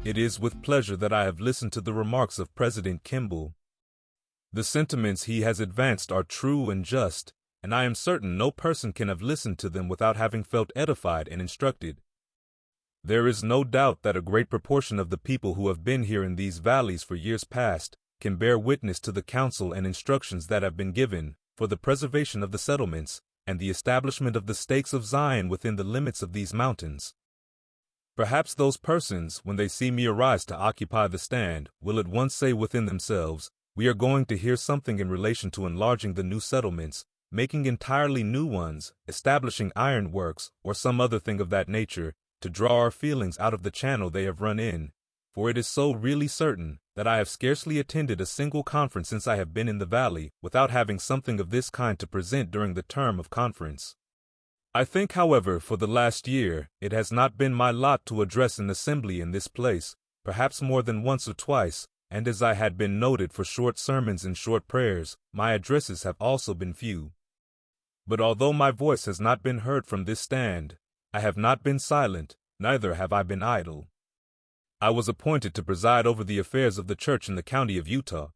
It is with pleasure that I have listened to the remarks of President Kimball. The sentiments he has advanced are true and just, and I am certain no person can have listened to them without having felt edified and instructed. There is no doubt that a great proportion of the people who have been here in these valleys for years past can bear witness to the counsel and instructions that have been given for the preservation of the settlements and the establishment of the stakes of Zion within the limits of these mountains. Perhaps those persons, when they see me arise to occupy the stand, will at once say within themselves, "We are going to hear something in relation to enlarging the new settlements, making entirely new ones, establishing ironworks, or some other thing of that nature, to draw our feelings out of the channel they have run in. For it is so really certain that I have scarcely attended a single conference since I have been in the valley without having something of this kind to present during the term of conference. I think, however, for the last year, it has not been my lot to address an assembly in this place, perhaps more than once or twice, and as I had been noted for short sermons and short prayers, my addresses have also been few. But although my voice has not been heard from this stand, I have not been silent, neither have I been idle. I was appointed to preside over the affairs of the church in the county of Utah.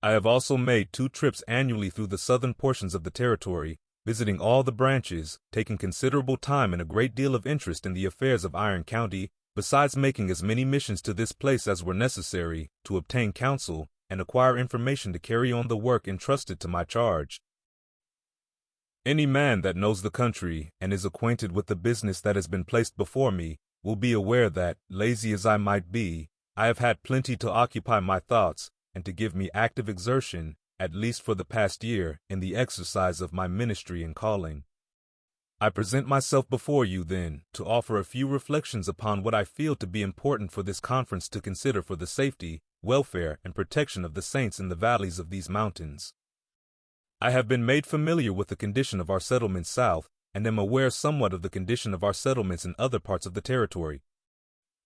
I have also made 2 trips annually through the southern portions of the territory, visiting all the branches, taking considerable time and a great deal of interest in the affairs of Iron County, besides making as many missions to this place as were necessary to obtain counsel and acquire information to carry on the work entrusted to my charge. Any man that knows the country and is acquainted with the business that has been placed before me will be aware that, lazy as I might be, I have had plenty to occupy my thoughts and to give me active exertion, at least for the past year, in the exercise of my ministry and calling. I present myself before you, then, to offer a few reflections upon what I feel to be important for this conference to consider for the safety, welfare, and protection of the saints in the valleys of these mountains. I have been made familiar with the condition of our settlements south, and am aware somewhat of the condition of our settlements in other parts of the territory.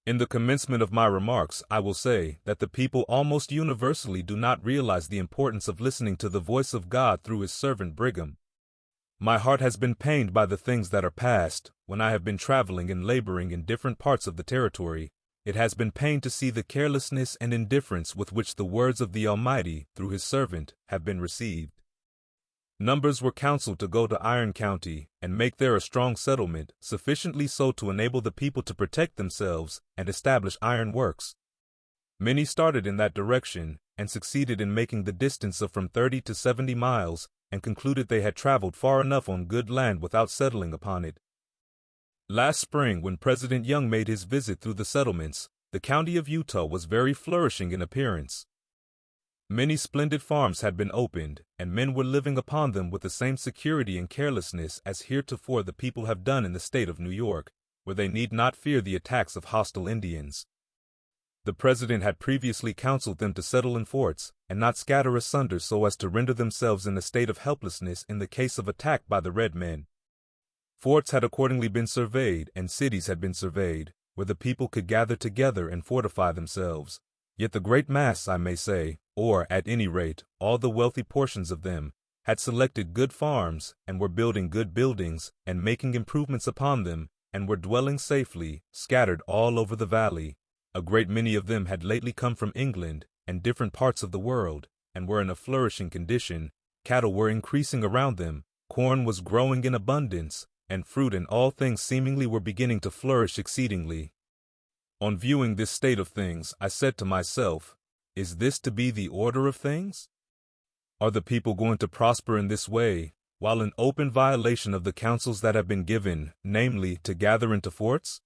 In the commencement of my remarks, I will say that the people almost universally do not realize the importance of listening to the voice of God through his servant Brigham. My heart has been pained by the things that are past. When I have been traveling and laboring in different parts of the territory, it has been pain to see the carelessness and indifference with which the words of the Almighty, through his servant, have been received. Numbers were counseled to go to Iron County and make there a strong settlement, sufficiently so to enable the people to protect themselves and establish iron works. Many started in that direction and succeeded in making the distance of from 30 to 70 miles and concluded they had traveled far enough on good land without settling upon it. Last spring, when President Young made his visit through the settlements, the county of Utah was very flourishing in appearance. Many splendid farms had been opened, and men were living upon them with the same security and carelessness as heretofore the people have done in the state of New York, where they need not fear the attacks of hostile Indians. The president had previously counseled them to settle in forts, and not scatter asunder so as to render themselves in a state of helplessness in the case of attack by the red men. Forts had accordingly been surveyed, and cities had been surveyed, where the people could gather together and fortify themselves. Yet the great mass, I may say, or, at any rate, all the wealthy portions of them, had selected good farms, and were building good buildings, and making improvements upon them, and were dwelling safely, scattered all over the valley. A great many of them had lately come from England, and different parts of the world, and were in a flourishing condition. Cattle were increasing around them, corn was growing in abundance, and fruit and all things seemingly were beginning to flourish exceedingly. On viewing this state of things, I said to myself, is this to be the order of things? Are the people going to prosper in this way, while in open violation of the counsels that have been given, namely, to gather into forts?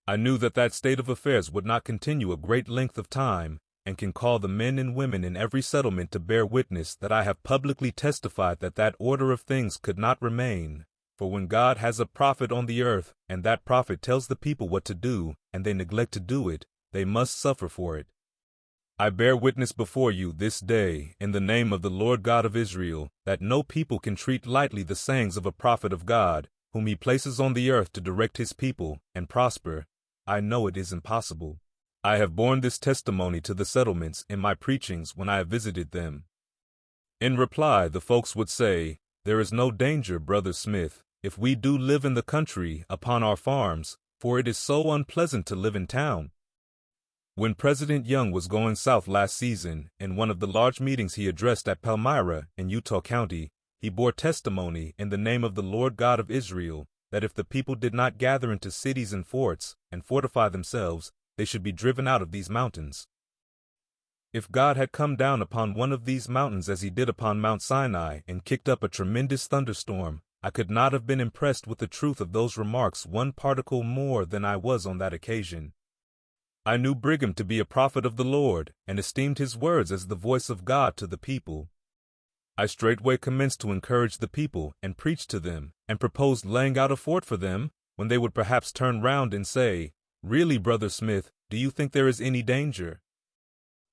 I knew that that state of affairs would not continue a great length of time, and can call the men and women in every settlement to bear witness that I have publicly testified that that order of things could not remain. For when God has a prophet on the earth, and that prophet tells the people what to do, and they neglect to do it, they must suffer for it. I bear witness before you this day, in the name of the Lord God of Israel, that no people can treat lightly the sayings of a prophet of God, whom he places on the earth to direct his people, and prosper. I know it is impossible. I have borne this testimony to the settlements in my preachings when I have visited them. In reply, the folks would say, "There is no danger, Brother Smith, if we do live in the country, upon our farms, for it is so unpleasant to live in town." When President Young was going south last season, in one of the large meetings he addressed at Palmyra in Utah County, he bore testimony in the name of the Lord God of Israel that if the people did not gather into cities and forts and fortify themselves, they should be driven out of these mountains. If God had come down upon one of these mountains as he did upon Mount Sinai and kicked up a tremendous thunderstorm, I could not have been impressed with the truth of those remarks one particle more than I was on that occasion. I knew Brigham to be a prophet of the Lord, and esteemed his words as the voice of God to the people. I straightway commenced to encourage the people and preach to them, and proposed laying out a fort for them, when they would perhaps turn round and say, "Really, Brother Smith, do you think there is any danger?"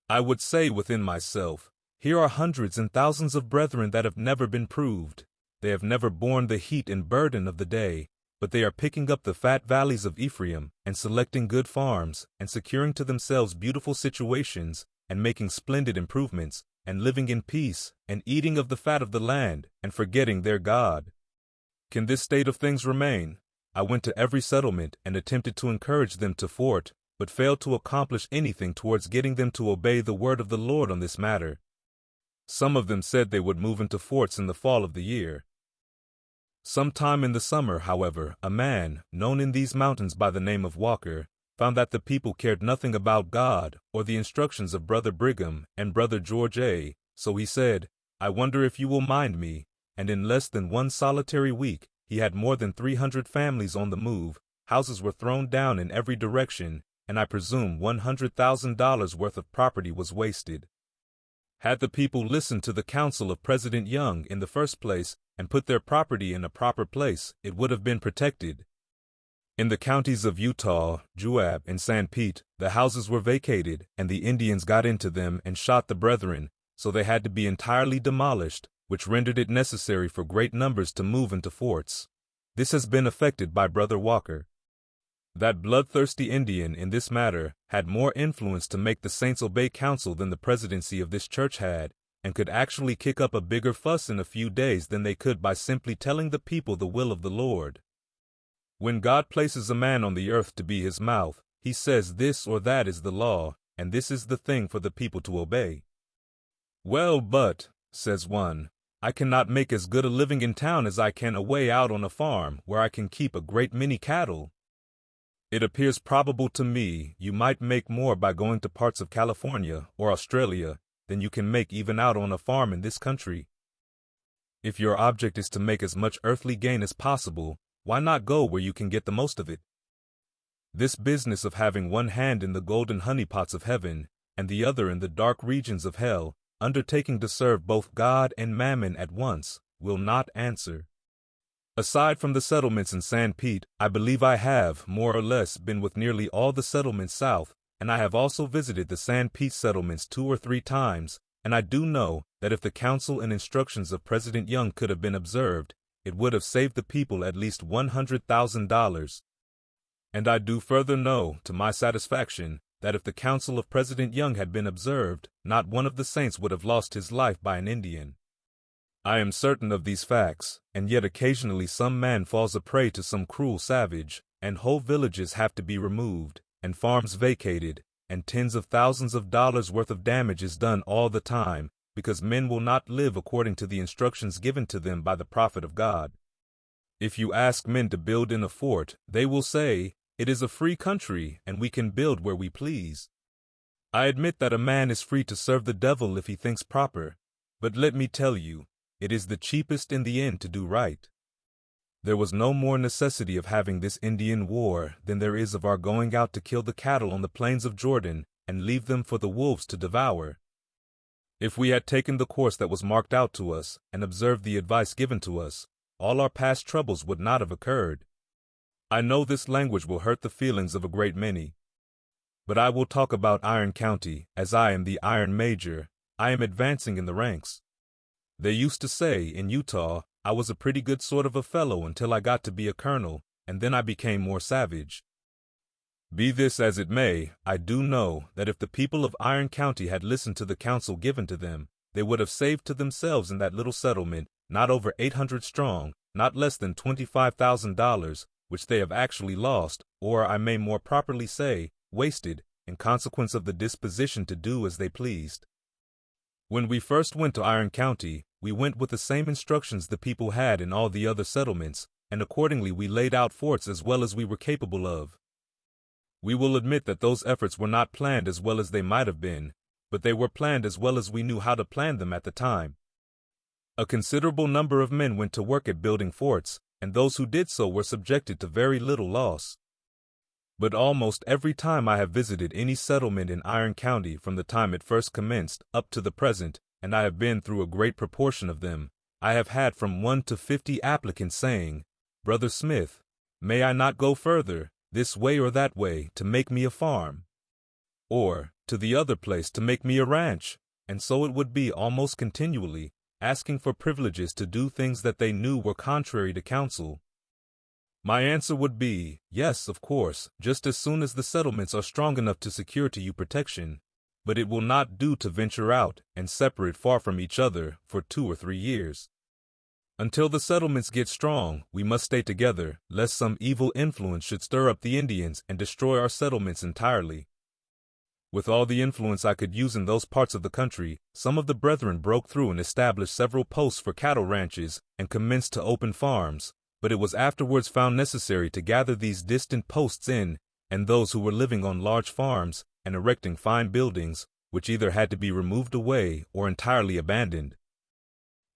I would say within myself, "Here are hundreds and thousands of brethren that have never been proved. They have never borne the heat and burden of the day, but they are picking up the fat valleys of Ephraim, and selecting good farms, and securing to themselves beautiful situations, and making splendid improvements, and living in peace, and eating of the fat of the land, and forgetting their God. Can this state of things remain?" I went to every settlement and attempted to encourage them to fort, but failed to accomplish anything towards getting them to obey the word of the Lord on this matter. Some of them said they would move into forts in the fall of the year. Sometime in the summer, however, a man, known in these mountains by the name of Walker, found that the people cared nothing about God or the instructions of Brother Brigham and Brother George A. So he said, "I wonder if you will mind me," and in less than one solitary week, he had more than 300 families on the move, houses were thrown down in every direction, and I presume $100,000 worth of property was wasted. Had the people listened to the counsel of President Young in the first place, and put their property in a proper place, it would have been protected. In the counties of Utah, Juab, and San Pete, the houses were vacated, and the Indians got into them and shot the brethren, so they had to be entirely demolished, which rendered it necessary for great numbers to move into forts. This has been effected by Brother Walker. That bloodthirsty Indian in this matter had more influence to make the saints obey counsel than the presidency of this church had, and could actually kick up a bigger fuss in a few days than they could by simply telling the people the will of the Lord. When God places a man on the earth to be his mouth, he says this or that is the law, and this is the thing for the people to obey. "Well, but," says one, "I cannot make as good a living in town as I can away out on a farm where I can keep a great many cattle." It appears probable to me you might make more by going to parts of California or Australia than you can make even out on a farm in this country. If your object is to make as much earthly gain as possible, why not go where you can get the most of it? This business of having one hand in the golden honeypots of heaven, and the other in the dark regions of hell, undertaking to serve both God and Mammon at once, will not answer. Aside from the settlements in San Pete, I believe I have, more or less, been with nearly all the settlements south, and I have also visited the San Pete settlements 2 or 3 times, and I do know that if the counsel and instructions of President Young could have been observed, it would have saved the people at least $100,000. And I do further know, to my satisfaction, that if the counsel of President Young had been observed, not one of the saints would have lost his life by an Indian. I am certain of these facts, and yet occasionally some man falls a prey to some cruel savage, and whole villages have to be removed, and farms vacated, and tens of thousands of dollars worth of damage is done all the time, because men will not live according to the instructions given to them by the prophet of God. If you ask men to build in a fort, they will say, "It is a free country, and we can build where we please." I admit that a man is free to serve the devil if he thinks proper, but let me tell you, it is the cheapest in the end to do right. There was no more necessity of having this Indian war than there is of our going out to kill the cattle on the plains of Jordan and leave them for the wolves to devour. If we had taken the course that was marked out to us and observed the advice given to us, all our past troubles would not have occurred. I know this language will hurt the feelings of a great many. But I will talk about Iron County, as I am the Iron Major. I am advancing in the ranks. They used to say, in Utah, I was a pretty good sort of a fellow until I got to be a colonel, and then I became more savage. Be this as it may, I do know that if the people of Iron County had listened to the counsel given to them, they would have saved to themselves in that little settlement, not over 800 strong, not less than $25,000, which they have actually lost, or I may more properly say, wasted, in consequence of the disposition to do as they pleased. When we first went to Iron County, we went with the same instructions the people had in all the other settlements, and accordingly we laid out forts as well as we were capable of. We will admit that those efforts were not planned as well as they might have been, but they were planned as well as we knew how to plan them at the time. A considerable number of men went to work at building forts, and those who did so were subjected to very little loss. But almost every time I have visited any settlement in Iron County from the time it first commenced up to the present, and I have been through a great proportion of them, I have had from 1 to 50 applicants saying, "Brother Smith, may I not go further, this way or that way, to make me a farm? Or, to the other place to make me a ranch?" And so it would be almost continually, asking for privileges to do things that they knew were contrary to counsel. My answer would be, yes, of course, just as soon as the settlements are strong enough to secure to you protection, but it will not do to venture out and separate far from each other for 2 or 3 years. Until the settlements get strong, we must stay together, lest some evil influence should stir up the Indians and destroy our settlements entirely. With all the influence I could use in those parts of the country, some of the brethren broke through and established several posts for cattle ranches and commenced to open farms, but it was afterwards found necessary to gather these distant posts in, and those who were living on large farms and erecting fine buildings, which either had to be removed away or entirely abandoned.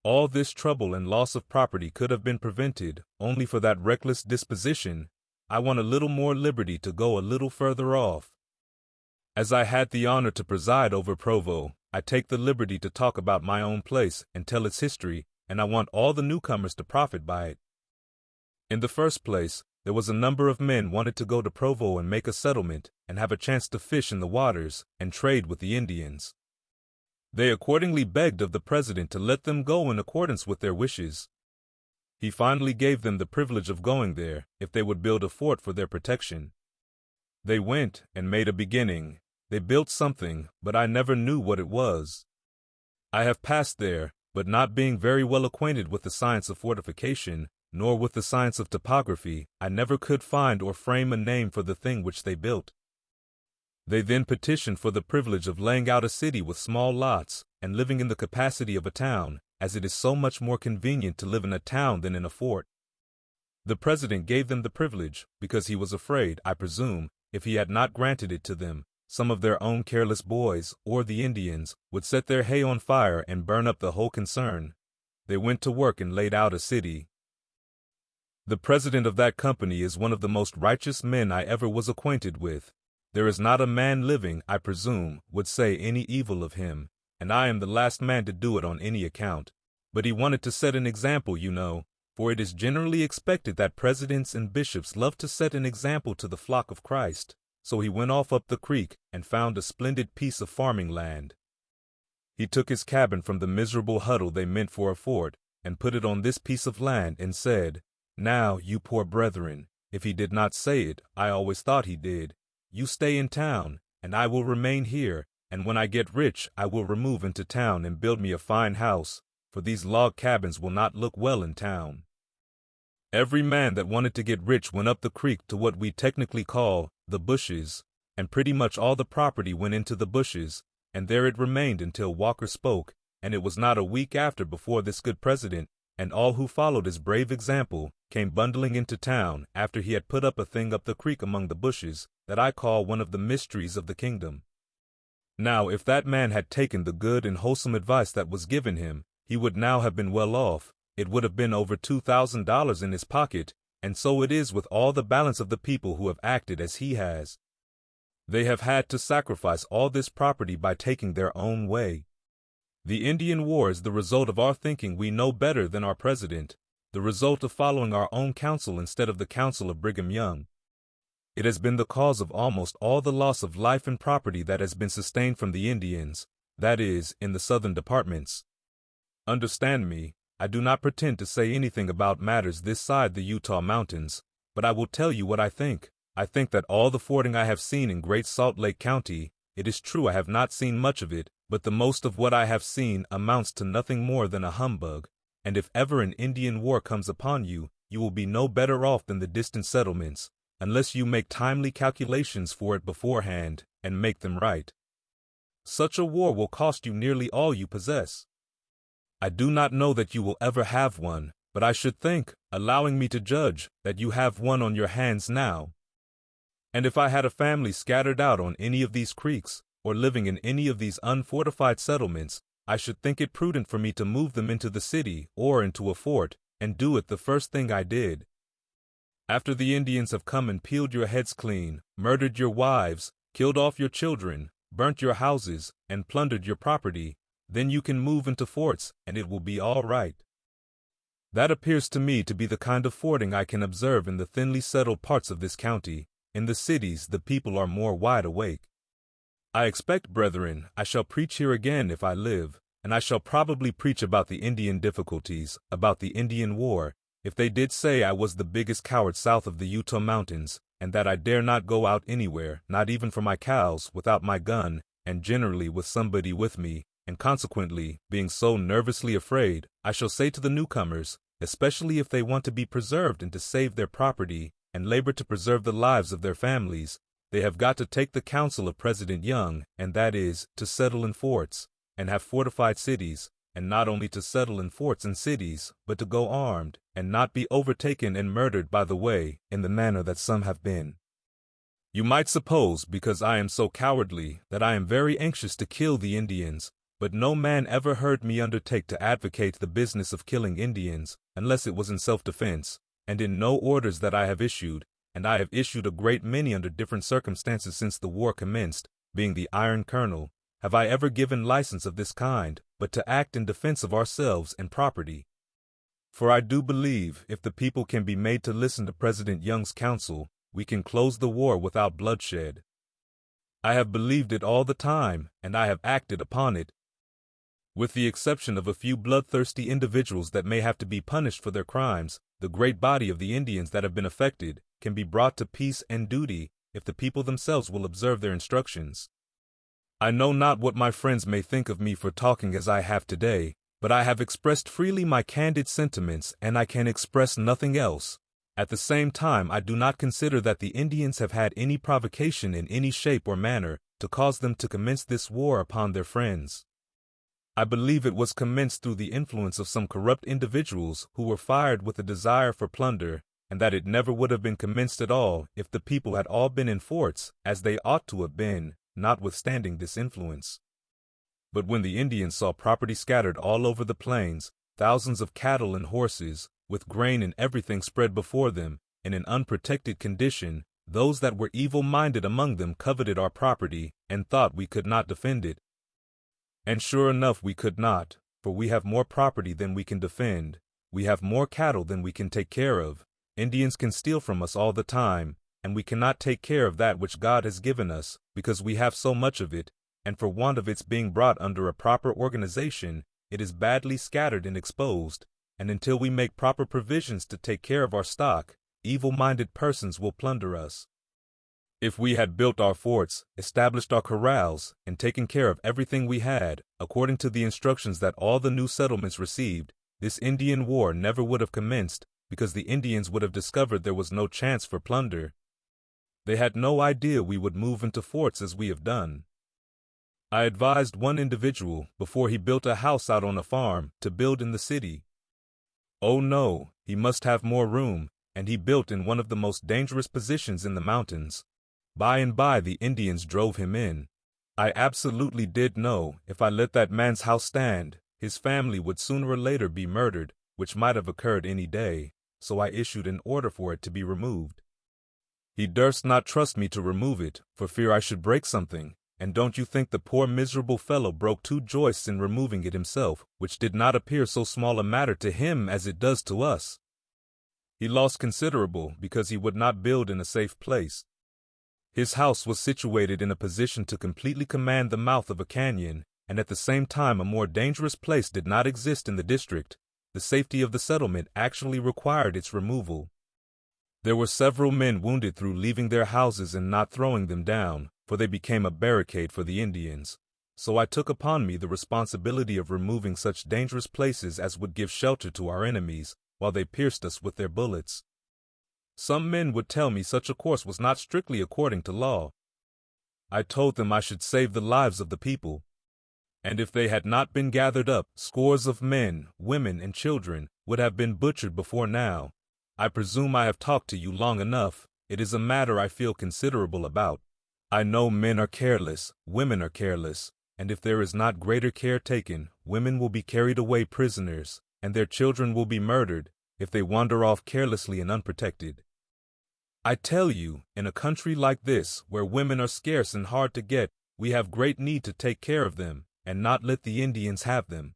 All this trouble and loss of property could have been prevented only for that reckless disposition. I want a little more liberty to go a little further off. As I had the honor to preside over Provo, I take the liberty to talk about my own place and tell its history, and I want all the newcomers to profit by it. In the first place, there was a number of men wanted to go to Provo and make a settlement and have a chance to fish in the waters and trade with the Indians. They accordingly begged of the president to let them go in accordance with their wishes. He finally gave them the privilege of going there if they would build a fort for their protection. They went and made a beginning. They built something, but I never knew what it was. I have passed there, but not being very well acquainted with the science of fortification, nor with the science of topography, I never could find or frame a name for the thing which they built. They then petitioned for the privilege of laying out a city with small lots, and living in the capacity of a town, as it is so much more convenient to live in a town than in a fort. The president gave them the privilege, because he was afraid, I presume, if he had not granted it to them, some of their own careless boys, or the Indians, would set their hay on fire and burn up the whole concern. They went to work and laid out a city. The president of that company is one of the most righteous men I ever was acquainted with. There is not a man living, I presume, would say any evil of him, and I am the last man to do it on any account. But he wanted to set an example, you know, for it is generally expected that presidents and bishops love to set an example to the flock of Christ. So he went off up the creek and found a splendid piece of farming land. He took his cabin from the miserable huddle they meant for a fort, and put it on this piece of land, and said, "Now, you poor brethren," if he did not say it, I always thought he did, "you stay in town, and I will remain here, and when I get rich I will remove into town and build me a fine house, for these log cabins will not look well in town." Every man that wanted to get rich went up the creek to what we technically call the bushes, and pretty much all the property went into the bushes, and there it remained until Walker spoke, and it was not a week after before this good president, and all who followed his brave example, came bundling into town after he had put up a thing up the creek among the bushes that I call one of the mysteries of the kingdom. Now, if that man had taken the good and wholesome advice that was given him, he would now have been well off. It would have been over $2,000 in his pocket, and so it is with all the balance of the people who have acted as he has. They have had to sacrifice all this property by taking their own way. The Indian War is the result of our thinking we know better than our president, the result of following our own counsel instead of the counsel of Brigham Young. It has been the cause of almost all the loss of life and property that has been sustained from the Indians, that is, in the southern departments. Understand me, I do not pretend to say anything about matters this side the Utah Mountains, but I will tell you what I think. I think that all the forting I have seen in Great Salt Lake County, it is true I have not seen much of it, but the most of what I have seen amounts to nothing more than a humbug, and if ever an Indian war comes upon you, you will be no better off than the distant settlements, unless you make timely calculations for it beforehand and make them right. Such a war will cost you nearly all you possess. I do not know that you will ever have one, but I should think, allowing me to judge, that you have one on your hands now. And if I had a family scattered out on any of these creeks, or living in any of these unfortified settlements, I should think it prudent for me to move them into the city or into a fort, and do it the first thing I did. After the Indians have come and peeled your heads clean, murdered your wives, killed off your children, burnt your houses, and plundered your property, then you can move into forts, and it will be all right. That appears to me to be the kind of forting I can observe in the thinly settled parts of this county. In the cities the people are more wide awake. I expect, brethren, I shall preach here again if I live, and I shall probably preach about the Indian difficulties, about the Indian War. If they did say I was the biggest coward south of the Utah Mountains, and that I dare not go out anywhere, not even for my cows, without my gun, and generally with somebody with me, and consequently, being so nervously afraid, I shall say to the newcomers, especially if they want to be preserved and to save their property, and labor to preserve the lives of their families, they have got to take the counsel of President Young, and that is, to settle in forts, and have fortified cities, and not only to settle in forts and cities, but to go armed, and not be overtaken and murdered by the way, in the manner that some have been. You might suppose, because I am so cowardly, that I am very anxious to kill the Indians, but no man ever heard me undertake to advocate the business of killing Indians, unless it was in self-defense, and in no orders that I have issued, and I have issued a great many under different circumstances since the war commenced, being the Iron Colonel, have I ever given license of this kind, but to act in defense of ourselves and property. For I do believe, if the people can be made to listen to President Young's counsel, we can close the war without bloodshed. I have believed it all the time, and I have acted upon it. With the exception of a few bloodthirsty individuals that may have to be punished for their crimes, the great body of the Indians that have been affected can be brought to peace and duty if the people themselves will observe their instructions. I know not what my friends may think of me for talking as I have today, but I have expressed freely my candid sentiments, and I can express nothing else. At the same time, I do not consider that the Indians have had any provocation in any shape or manner to cause them to commence this war upon their friends. I believe it was commenced through the influence of some corrupt individuals who were fired with a desire for plunder, and that it never would have been commenced at all if the people had all been in forts, as they ought to have been, notwithstanding this influence. But when the Indians saw property scattered all over the plains, thousands of cattle and horses, with grain and everything spread before them, in an unprotected condition, those that were evil-minded among them coveted our property, and thought we could not defend it. And sure enough we could not, for we have more property than we can defend, we have more cattle than we can take care of, Indians can steal from us all the time, and we cannot take care of that which God has given us, because we have so much of it, and for want of its being brought under a proper organization, it is badly scattered and exposed, and until we make proper provisions to take care of our stock, evil-minded persons will plunder us. If we had built our forts, established our corrals, and taken care of everything we had, according to the instructions that all the new settlements received, this Indian war never would have commenced, because the Indians would have discovered there was no chance for plunder. They had no idea we would move into forts as we have done. I advised one individual, before he built a house out on a farm, to build in the city. Oh no, he must have more room, and he built in one of the most dangerous positions in the mountains. By and by the Indians drove him in. I absolutely did know, if I let that man's house stand, his family would sooner or later be murdered, which might have occurred any day, so I issued an order for it to be removed. He durst not trust me to remove it, for fear I should break something, and don't you think the poor miserable fellow broke 2 joists in removing it himself, which did not appear so small a matter to him as it does to us. He lost considerable, because he would not build in a safe place. His house was situated in a position to completely command the mouth of a canyon, and at the same time a more dangerous place did not exist in the district. The safety of the settlement actually required its removal. There were several men wounded through leaving their houses and not throwing them down, for they became a barricade for the Indians. So I took upon me the responsibility of removing such dangerous places as would give shelter to our enemies, while they pierced us with their bullets. Some men would tell me such a course was not strictly according to law. I told them I should save the lives of the people. And if they had not been gathered up, scores of men, women, and children would have been butchered before now. I presume I have talked to you long enough. It is a matter I feel considerable about. I know men are careless, women are careless, and if there is not greater care taken, women will be carried away prisoners, and their children will be murdered if they wander off carelessly and unprotected. I tell you, in a country like this, where women are scarce and hard to get, we have great need to take care of them, and not let the Indians have them.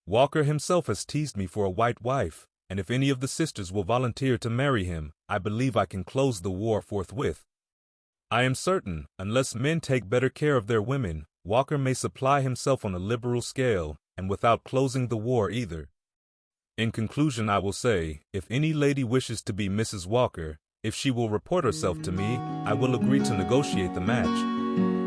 Walker himself has teased me for a white wife, and if any of the sisters will volunteer to marry him, I believe I can close the war forthwith. I am certain, unless men take better care of their women, Walker may supply himself on a liberal scale, and without closing the war either. In conclusion, I will say, if any lady wishes to be Mrs. Walker, if she will report herself to me, I will agree to negotiate the match.